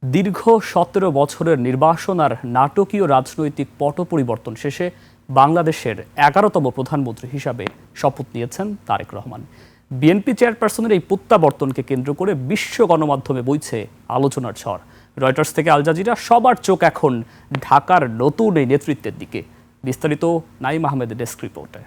দীর্ঘ ১৭ বছরের নির্বাসন আর নাটকীয় রাজনৈতিক পট পরিবর্তন শেষে বাংলাদেশের ১১তম প্রধানমন্ত্রী হিসাবে শপথ নিয়েছেন তারেক রহমান। বিএনপি চেয়ারপারসনের এই প্রত্যাবর্তনকে কেন্দ্র করে বিশ্ব গণমাধ্যমে বইছে আলোচনার ঝড়। রয়টার্স থেকে আল জাজিরা সবার চোখ এখন ঢাকার নতুন এই নেতৃত্বের দিকে। বিস্তারিত নাইম আহমেদের ডেস্ক রিপোর্টে।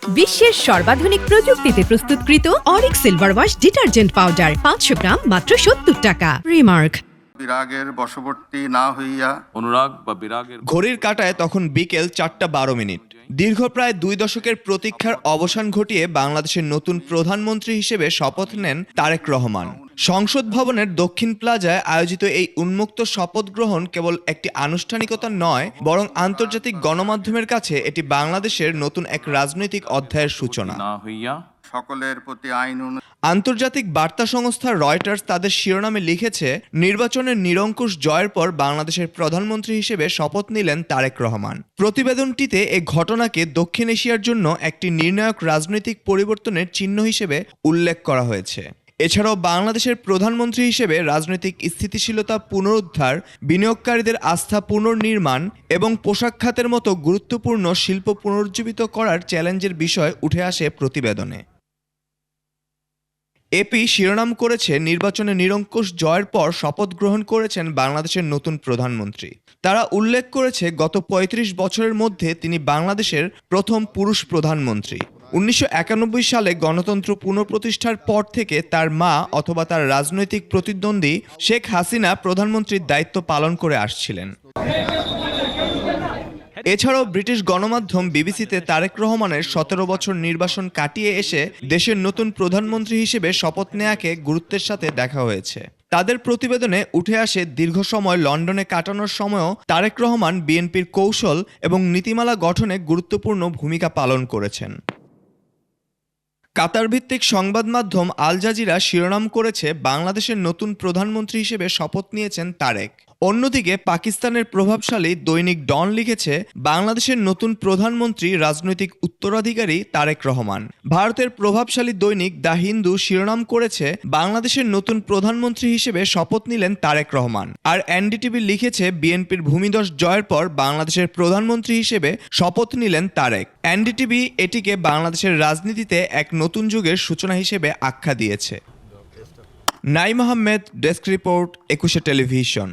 বিশ্বের সর্বাধুনিক প্রযুক্তিতে প্রস্তুতকৃত Arik silver wash detergent powder 500 গ্রাম মাত্র 70 টাকা। রিমার্ক। বিরাগের বশবর্তী না হইয়া অনুরাগ বা বিরাগের ঘড়ির কাঁটায় তখন বিকেল 4:12। দীর্ঘ প্রায় 2 দশকের প্রতীক্ষার অবসান ঘটিয়ে বাংলাদেশের নতুন প্রধানমন্ত্রী হিসেবে শপথ নেন তারেক রহমান। সংসদ ভবনের দক্ষিণ প্লাজায় আয়োজিত এই উন্মুক্ত শপথ গ্রহণ কেবল একটি আনুষ্ঠানিকতা নয়, বরং আন্তর্জাতিক গণমাধ্যমের কাছে এটি বাংলাদেশের নতুন এক রাজনৈতিক অধ্যায়ের সূচনা। না হইয়া সকলের প্রতি আইন আন্তর্জাতিক বার্তা সংস্থা রয়টার্স তাদের শিরোনামে লিখেছে, নির্বাচনের নিরঙ্কুশ জয়ের পর বাংলাদেশের প্রধানমন্ত্রী হিসেবে শপথ নিলেন তারেক রহমান। প্রতিবেদনটিতে এ ঘটনাকে দক্ষিণ এশিয়ার জন্য একটি নির্ণায়ক রাজনৈতিক পরিবর্তনের চিহ্ন হিসেবে উল্লেখ করা হয়েছে। এছাড়াও বাংলাদেশের প্রধানমন্ত্রী হিসেবে রাজনৈতিক স্থিতিশীলতা পুনরুদ্ধার, বিনিয়োগকারীদের আস্থা পুনর্নির্মাণ এবং পোশাক খাতের মতো গুরুত্বপূর্ণ শিল্প পুনরুজ্জীবিত করার চ্যালেঞ্জের বিষয় উঠে আসে প্রতিবেদনে। এপি শিরোনাম করেছে, নির্বাচনে নিরঙ্কুশ জয়ের পর শপথ গ্রহণ করেছেন বাংলাদেশের নতুন প্রধানমন্ত্রী। তারা উল্লেখ করেছে, গত ৩৫ বছরের মধ্যে তিনি বাংলাদেশের প্রথম পুরুষ প্রধানমন্ত্রী। ১৯৯১ সালে গণতন্ত্র পুনঃপ্রতিষ্ঠার পর থেকে তার মা অথবা তার রাজনৈতিক প্রতিদ্বন্দ্বী শেখ হাসিনা প্রধানমন্ত্রীর দায়িত্ব পালন করে আসছিলেন। এছাড়াও ব্রিটিশ গণমাধ্যম বিবিসিতে তারেক রহমানের ১৭ বছর নির্বাসন কাটিয়ে এসে দেশের নতুন প্রধানমন্ত্রী হিসেবে শপথ নেয়াকে গুরুত্বের সাথে দেখা হয়েছে। তাদের প্রতিবেদনে উঠে আসে, দীর্ঘ সময় লন্ডনে কাটানোর সময়ও তারেক রহমান বিএনপির কৌশল এবং নীতিমালা গঠনে গুরুত্বপূর্ণ ভূমিকা পালন করেছেন। কাতার ভিত্তিক সংবাদ মাধ্যম আল জাজিরা শিরোনাম করেছে, বাংলাদেশের নতুন প্রধানমন্ত্রী হিসেবে শপথ নিয়েছেন তারেক। অন্যদিকে পাকিস্তানের প্রভাবশালী দৈনিক ডন লিখেছে, বাংলাদেশের নতুন প্রধানমন্ত্রী রাজনৈতিক উত্তরাধিকারী তারেক রহমান। ভারতের প্রভাবশালী দৈনিক দ্য হিন্দু শিরোনাম করেছে, বাংলাদেশের নতুন প্রধানমন্ত্রী হিসেবে শপথ নিলেন তারেক রহমান। আর এনডিটিভি লিখেছে, বিএনপির ভূমিধস জয়ের পর বাংলাদেশের প্রধানমন্ত্রী হিসেবে শপথ নিলেন তারেক। এনডিটিভি এটিকে বাংলাদেশের রাজনীতিতে এক নতুন যুগের সূচনা হিসেবে আখ্যা দিয়েছে। Naim Ahmed, desk report, ২১ television.